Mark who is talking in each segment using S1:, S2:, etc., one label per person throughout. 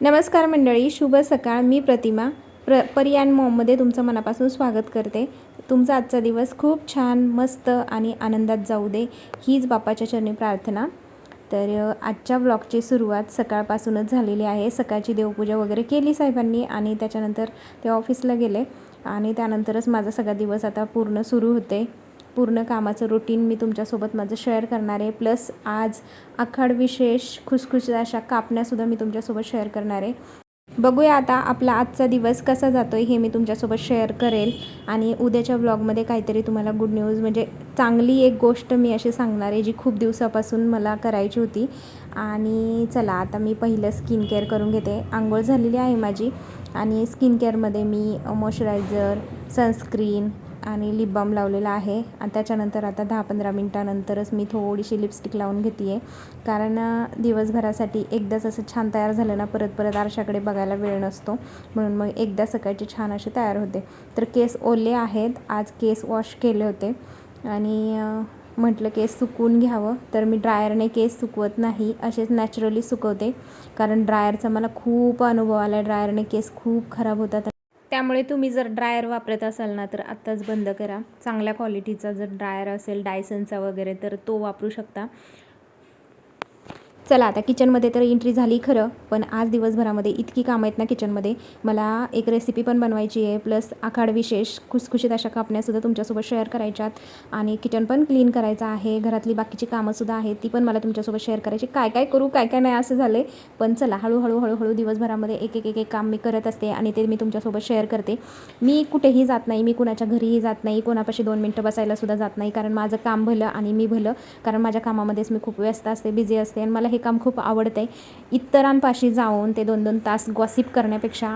S1: नमस्कार मंडळी, शुभ सकाळ. मी प्रतिमा परियान मॉममध्ये तुमचं मनापासून स्वागत करते. तुमचा आजचा दिवस खूप छान, मस्त आणि आनंदात जाऊ दे, हीच बाप्पाच्या चरणी प्रार्थना. तर आजच्या ब्लॉगची सुरुवात सकाळपासूनच झालेली आहे. सकाळची देवपूजा वगैरे केली साहेबांनी आणि त्याच्यानंतर ते ऑफिसला गेले आणि त्यानंतरच माझा सगळा दिवस आता पूर्ण सुरू होते. पूर्ण कामाचं रुटीन मी तुमच्यासोबत माझं शेअर करणार आहे. प्लस आज आखाड विशेष खुसखुशीत अशा कापण्यासुद्धा मी तुमच्यासोबत शेअर करणार आहे. बघूया आता आपला आजचा दिवस कसा जातो आहे हे मी तुमच्यासोबत शेअर करेल. आणि उद्याच्या व्लॉगमध्ये काहीतरी तुम्हाला गुड न्यूज म्हणजे चांगली एक गोष्ट मी अशी सांगणार आहे जी खूप दिवसापासून मला करायची होती. आणि चला आता मी पहिलं स्किन केअर करून घेते. आंघोळ झालेली आहे माझी आणि स्किन केअरमध्ये मी मॉइश्चरायझर, सनस्क्रीन आणि लिप बाम लावलेला आहे. आणि त्याच्यानंतर आता 10-15 मिनटानंतरच मी थोडीशी लिपस्टिक लावून घेते आहे. कारण दिवसभरासाठी एकदाच असं छान तयार झालं ना परत परत आरशाकडे बघायला वेळ नसतो, म्हणून मग एकदा सकाळची छान असे तयार होते. तर केस ओले आहेत, आज केस वॉश केले होते आणि म्हटलं केस सुकवून घ्यावं. तर मी ड्रायरने केस सुकवत नाही, असेच नॅचरली सुकवते. कारण ड्रायरचा मला खूप अनुभव आला आहे. ड्रायरने केस खूप खराब होतात. त्यामुळे तुम्ही जर ड्रायर वापरत असाल ना तर आत्ताच बंद करा. चांगल्या क्वालिटीचा जर ड्रायर असेल डायसनचा वगैरे तर तो वापरू शकता. चला आता किचनमध्ये तर एंट्री झाली खरं, पण आज दिवसभरामध्ये इतकी कामं आहेत ना किचनमध्ये. मला एक रेसिपी पण बनवायची आहे, प्लस आखाड विशेष खुसखुशीत अशा कापण्यासुद्धा तुमच्यासोबत शेअर करायच्यात. आणि किचन पण क्लीन करायचं आहे. घरातली बाकीची कामंसुद्धा आहेत, ती पण मला तुमच्यासोबत शेअर करायची. काय काय करू काय काय नाही असं झालं आहे, पण चला हळूहळू दिवसभरामध्ये एक एक एक काम मी करत असते आणि ते मी तुमच्यासोबत शेअर करते. मी कुठेही जात नाही, मी कुणाच्या घरीही जात नाही, कोणापाशी 2 मिनटं बसायलासुद्धा जात नाही. कारण माझं काम भलं आणि मी भलं. कारण माझ्या कामामध्येच मी खूप व्यस्त असते, बिझी असते आणि मला हे काम खूप आवडतं आहे. इतरांपाशी जाऊन ते 2-2 तास गॉसिप करण्यापेक्षा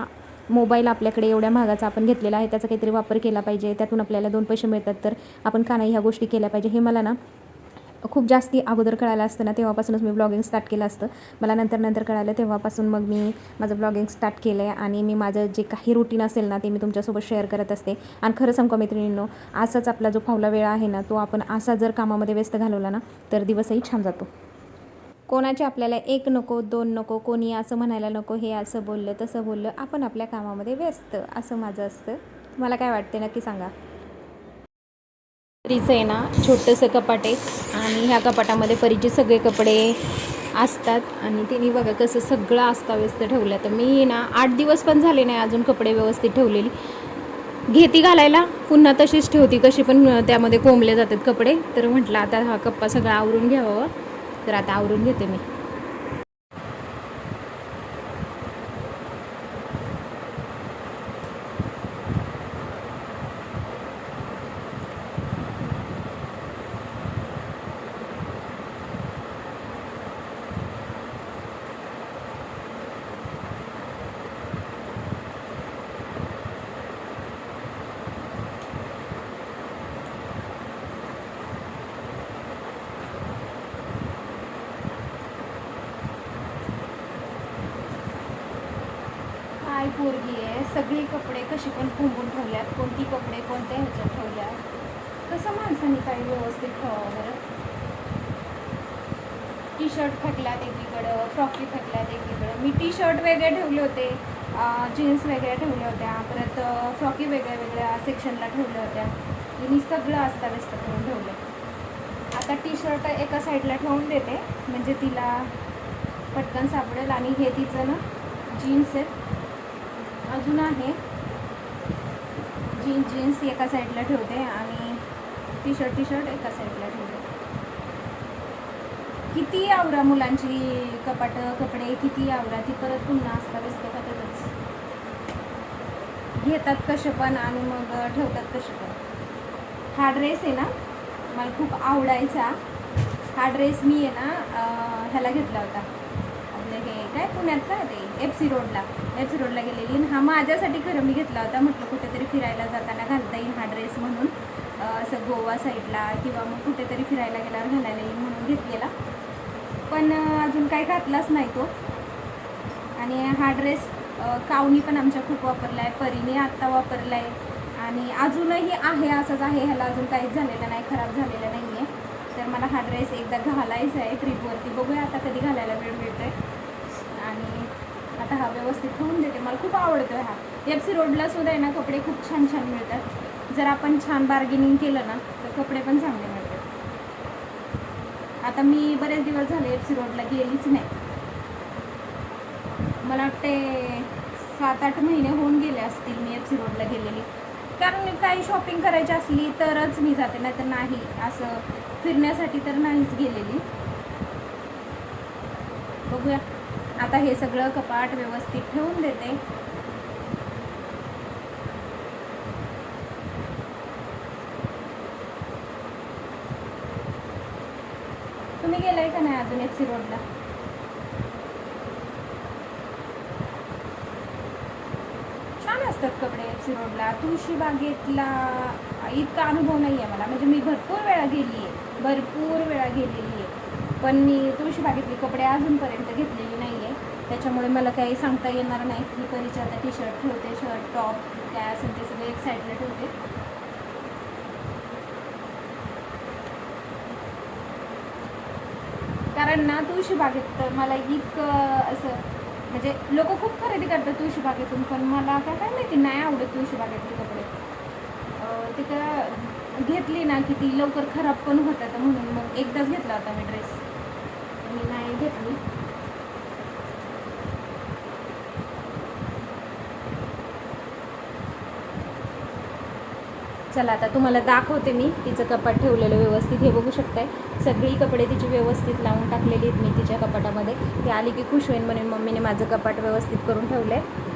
S1: मोबाईल आपल्याकडे एवढ्या महागाचा आपण घेतलेला आहे, त्याचा काहीतरी वापर केला पाहिजे. त्यातून आपल्याला 2 पैसे मिळतात, तर आपण का नाही ह्या गोष्टी केल्या पाहिजे. हे मला ना खूप जास्ती अगोदर कळालं असतं ना, तेव्हापासूनच मी ब्लॉगिंग स्टार्ट केलं असतं. मला नंतर कळालं, तेव्हापासून मग मी माझं ब्लॉगिंग स्टार्ट केलं आहे. आणि मी माझं जे काही रुटीन असेल ना ते मी तुमच्यासोबत शेअर करत असते. आणि खरं सांगू मैत्रिणींनो, असाच आपला जो फावला वेळ आहे ना तो आपण असा जर कामामध्ये व्यस्त घालवला ना तर दिवसही छान जातो. कोणाचे आपल्याला 1 नको 2 नको, कोणी असं म्हणायला नको, हे असं बोललं तसं बोललं, आपण आपल्या कामामध्ये व्यस्त, असं माझं असतं. मला काय वाटते नक्की सांगा. परीचं आहे ना छोटंसं कपाट आहे आणि ह्या कपाटामध्ये परीचे सगळे कपडे असतात आणि तिने बघा कसं सगळं अस्ताव्यस्त ठेवलं. तर मी ना 8 दिवस पण झाले नाही अजून कपडे व्यवस्थित ठेवलेली. घेती घालायला पुन्हा तशीच ठेवती, कशी पण त्यामध्ये कोंबले जातात कपडे. तर म्हटलं आता हा कप्पा सगळा आवरून घ्यावं, तर आता आवरून घेते मी. काय पोरगी आहे, सगळी कपडे कशी पण कोंबून ठेवल्यात, कोणती कपडे कोणत्या ह्याच्यात ठेवल्यात. कसं माणसाने काही व्यवस्थित ठेवावं बरं. टी शर्ट फेकल्यात एकीकडं, फ्रॉकी फेकल्यात एकीकडं. मी टी शर्ट वेगळे ठेवले होते, जीन्स वेगळ्या ठेवल्या होत्या, परत फ्रॉकी वेगळ्या सेक्शनला ठेवल्या होत्या. मी सगळं अस्ताव्यस्त करून ठेवलं. आता टी शर्ट एका साईडला ठेवून देते म्हणजे तिला पटकन सापडेल. आणि हे तिचं ना जीन्स आहे, अजून आहे जीन्स एका साईडला ठेवते आणि टी शर्ट एका साईडला ठेवते. किती आवरा मुलांची कपडे किती आवरा, ती परत पुन्हा अस्ताव्यस्त करतातच. घेतात कसे पण आणि मग ठेवतात कसे पण. हा ड्रेस आहे ना मला खूप आवडायचा. हा ड्रेस मी आहे ना ह्याला घेतला होता, हे काय पुण्यात काय ते एफ सी रोडला गेलेली. हा माझ्यासाठी खरं मी घेतला होता. म्हटलं कुठेतरी फिरायला जाताना घालता येईल हा ड्रेस म्हणून, असं गोवा साईडला किंवा मग कुठेतरी फिरायला गेल्यावर घालायला येईल म्हणून घेतलेला. पण अजून काही घातलाच नाही तो. आणि हा ड्रेस कावनी पण आमच्या खूप वापरला आहे, परीने आत्ता वापरला आहे आणि अजूनही आहे असंच आहे. ह्याला अजून काहीच झालेलं नाही, खराब झालेलं नाही आहे. तर मला हा ड्रेस एकदा घालायचा आहे ट्रिपवरती. बघूया आता कधी घालायला वेळ मिळतो आहे. आणि हा व्यवस्थित ठेवून देते. मला खूप आवडतो हा. FC रोडला सुद्धा आहे ना कपडे खूप छान छान मिळतात. जर आपण छान बार्गेनिंग केलं ना तर कपडे पण चांगले मिळतात. आता मी बरेच दिवस झाले FC रोडला गेलीच नाही. मला वाटते 7-8 महिने होऊन गेले असतील मी FC रोडला गेलेली. कारण काही शॉपिंग करायची असली तरच मी जाते, नाही तर नाही. असं फिरण्यासाठी तर नाहीच गेलेली. बघूया आता हे सगळं कपाट व्यवस्थित ठेवून देते. तुम्ही गेलाय का नाही अजून FC रोडला? छान असतात कपडे FC रोडला. तुळशी बागेतला इतका अनुभव नाही आहे मला, म्हणजे मी भरपूर वेळा गेलेली आहे, पण मी तुळशी बागेतले कपडे अजूनपर्यंत घेतलेली नाही आहे. त्याच्यामुळे मला काही सांगता येणार नाही. मी परीच्या आता T-शर्ट ठेवते, शर्ट टॉप काय असेल ते सगळे एक साईडला ठेवते. कारण ना तुळशी बागेत तर मला इतकं असं म्हणजे लोक खूप खरेदी करतात तुळशी बागेतून, पण मला काय माहिती नाही आवडत तुळशी बागेतले कपडे. तिथं घेतली ना की ती लवकर खराब पण होतात, म्हणून मग एकदाच घेतला होता मी ड्रेस, मी नाही घेतली. चला आता तुम्हाला दाखवते मी तिचं कपाट ठेवलेलं व्यवस्थित. हे बघू शकताय सगळी कपडे तिची व्यवस्थित लावून टाकलेली आहेत मी तिच्या कपाटामध्ये. ती आली की खुश होईन म्हणून मम्मीने माझं कपाट व्यवस्थित करून ठेवलं आहे.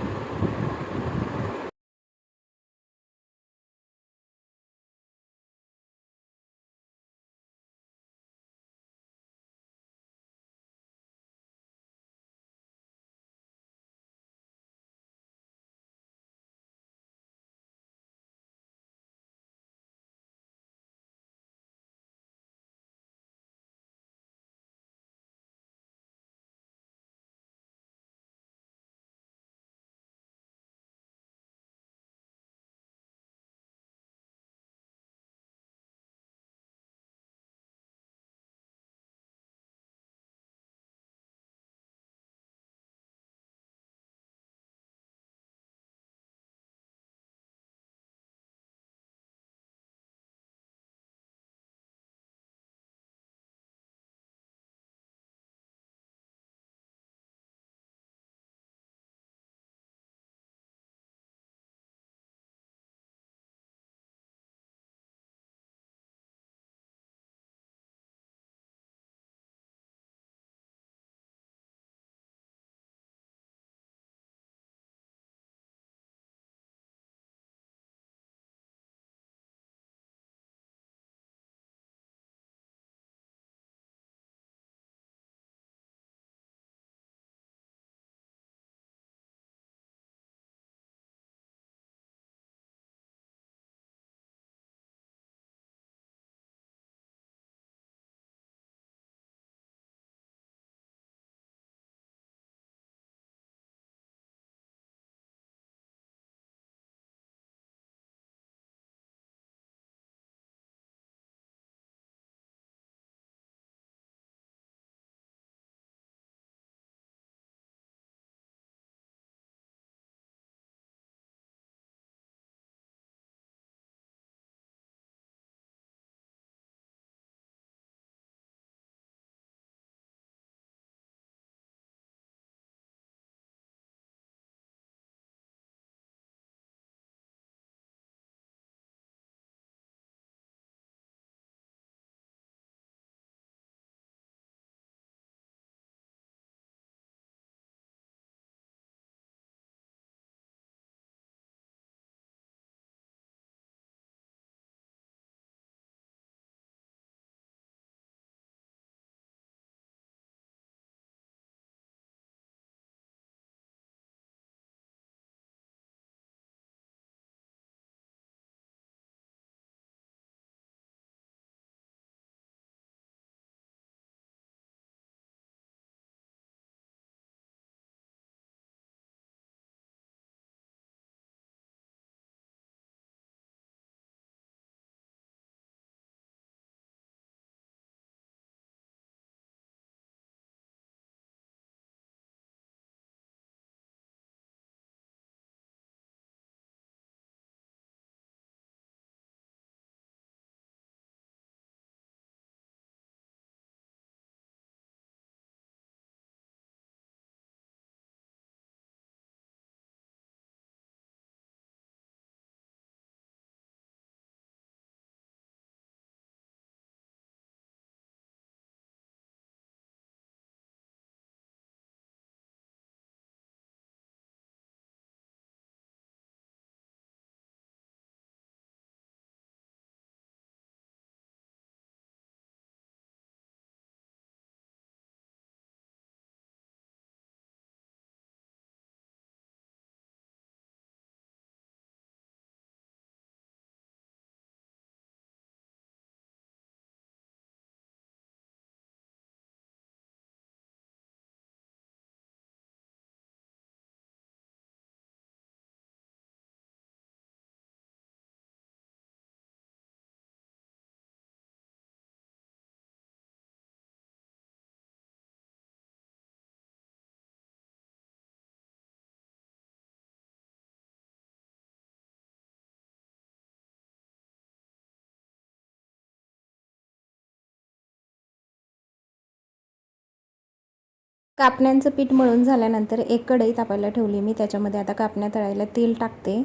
S1: कापण्यांचं पीठ मळून झाल्यानंतर एक कढई तापायला ठेवली मी. त्याच्यामध्ये आता कापण्या तळायला तेल टाकते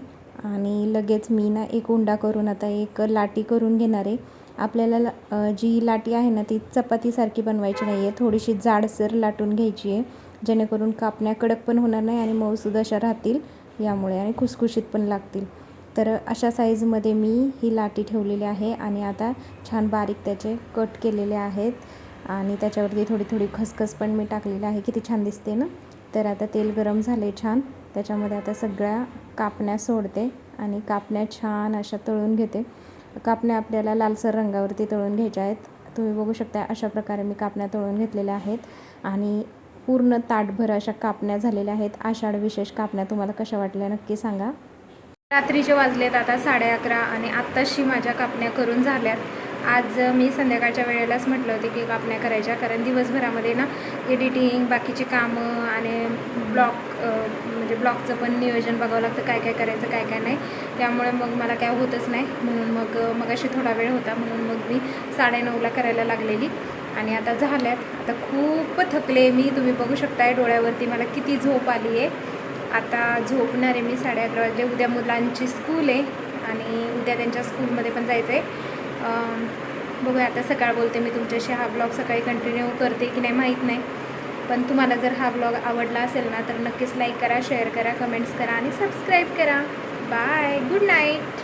S1: आणि लगेच मी ना एक उंडा करून आता एक लाटी करून घेणार आहे. आपल्याला जी लाटी आहे ना ती चपातीसारखी बनवायची नाही आहे, थोडीशी जाडसर लाटून घ्यायची आहे, जेणेकरून कापण्या कडक पण होणार नाही आणि मऊसूद अशा राहतील यामुळे आणि खुसखुशीत पण लागतील. तर अशा साईजमध्ये मी ही लाटी ठेवलेली आहे आणि आता छान बारीक त्याचे कट केलेले आहेत आणि त्याच्यावरती थोडी थोडी खसखस पण मी टाकलेली आहे. किती छान दिसते ना. तर आता तेल गरम झाले छान, त्याच्यामध्ये आता सगळ्या कापण्या सोडते आणि कापण्या छान अशा तळून घेते. कापण्या आपल्याला लालसर रंगावरती तळून घ्यायच्या आहेत. तुम्ही बघू शकता अशा प्रकारे मी कापण्या तळून घेतलेल्या आहेत आणि पूर्ण ताटभर अशा कापण्या झालेल्या आहेत. आषाढ विशेष कापण्या तुम्हाला कशा वाटल्या नक्की सांगा. रात्रीचे वाजलेत आता 11:30 आणि आत्ताशी माझ्या कापण्या करून झाल्यात. आज मी संध्याकाळच्या वेळेलाच म्हटलं होते की कापण्या करायच्या, कारण दिवसभरामध्ये ना एडिटिंग, बाकीची कामं आणि म्हणजे ब्लॉगचं पण नियोजन बघावं लागतं, काय काय करायचं काय काय नाही. त्यामुळे मग मला काय होतच नाही, म्हणून मग अशी थोडा वेळ होता म्हणून मग मी 9:30ला करायला लागलेली आणि आता झाल्यात. आता खूप थकले मी, तुम्ही बघू शकताय डोळ्यावरती मला किती झोप आली आहे. आता झोपणार आहे मी. 11:30 वाजले. उद्या मुलांची स्कूल आहे आणि उद्या त्यांच्या स्कूलमध्ये पण जायचं आहे. बघूया आता सकाळ बोलते मी तुमच्याशी. हा ब्लॉग सकाळी कंटिन्यू करते की नाही माहीत नाही, पण तुम्हाला जर हा ब्लॉग आवडला असेल ना तर नक्कीच लाईक करा, शेअर करा, कमेंट्स करा आणि सबस्क्राईब करा. Bye, good night.